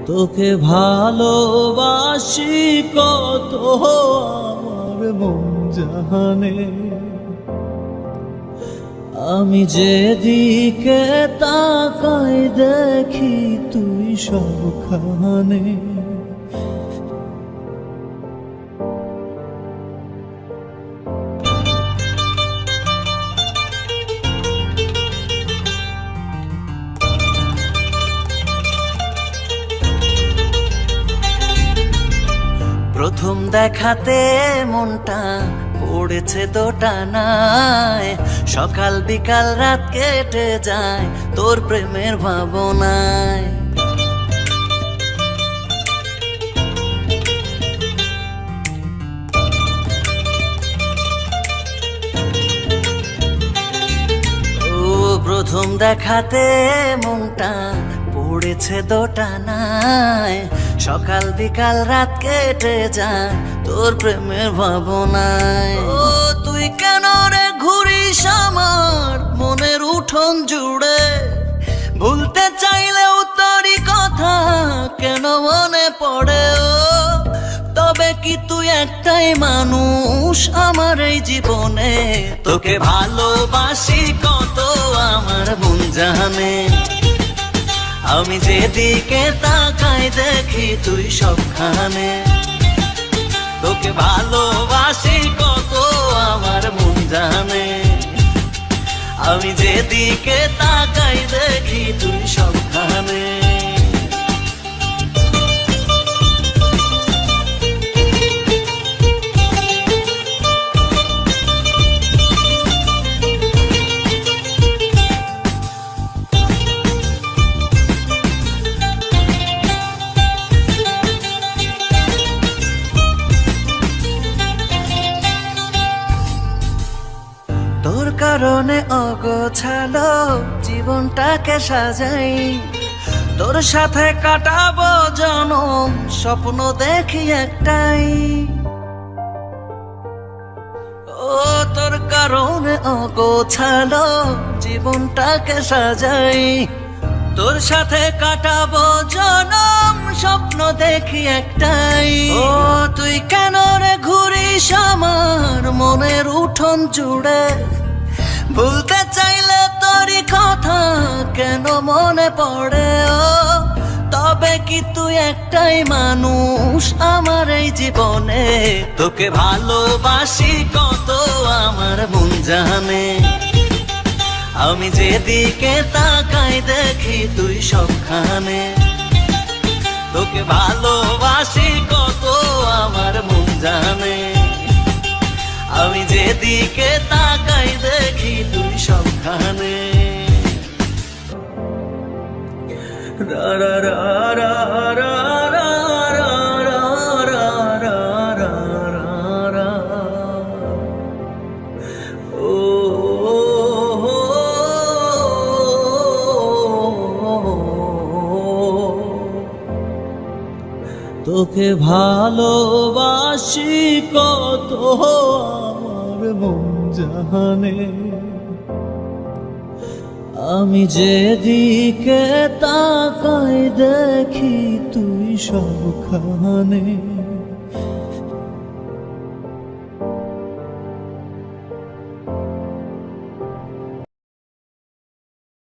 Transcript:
তোকে ভালোবাসি কত আমার মন জানে, আমি যেদিকে তাকাই দেখি তুই সবখানে। প্রথম দেখাতে মনটা পড়েছে দোটানায়, সকাল বিকাল রাত কেটে যায় তোর প্রেমের ভাবনায়। ও প্রথম দেখাতে মনটা পড়েছে দোটানায়, সকাল বিকাল রাত কেটে যায় তোর প্রেমের ভাবনায়। ও তুই কেন রে ঘুরিস আমার মনের উঠোন জুড়ে, ভুলতে চাইলেও তোরই কথা কেন মনে পড়ে। ও তবে কি তুই একটাই মানুষ আমার এই জীবনে, তোকে ভালোবাসি কত আমার মন জানে, আমি যেদিকে তাকাই দেখি তুই সবখানে। তোকে ভালোবাসি কত আমার মন জানে, আমি যেদিকে তাকাই দেখি তুই সবখানে। তোর কারণে অগোছালো জীবনটাকে সাজাই, তোর সাথে কাটাবো জনম স্বপ্ন দেখি একটাই। ও তোর কারণে অগোছালো জীবনটাকে সাজাই, তোর সাথে কাটাবো জনম স্বপ্ন দেখি একটাই। ও তুই কেন রে ঘুরিস আমার মনের উঠোন জুড়ে, ভুলতে চাইলে তোরই কথা কেন মনে পড়ে। ও তবে কি তুই একটাই মানুষ আমার এই জীবনে, তোকে ভালোবাসি কত আমার মন জানে, আমি যেদিকে তাকাই দেখি তুই সবখানে। তোকে ভালোবাসি কত আমার মন জানে, আমি যেদিকে তাকাই দেখি তুই সবখানে। রা রা রা রা রা রা রা রা রা রা রা। ও তোকে ভালোবাসি কত আমার মন জানে, আমি যেদিকে তাকাই দেখি তুই সবখানে।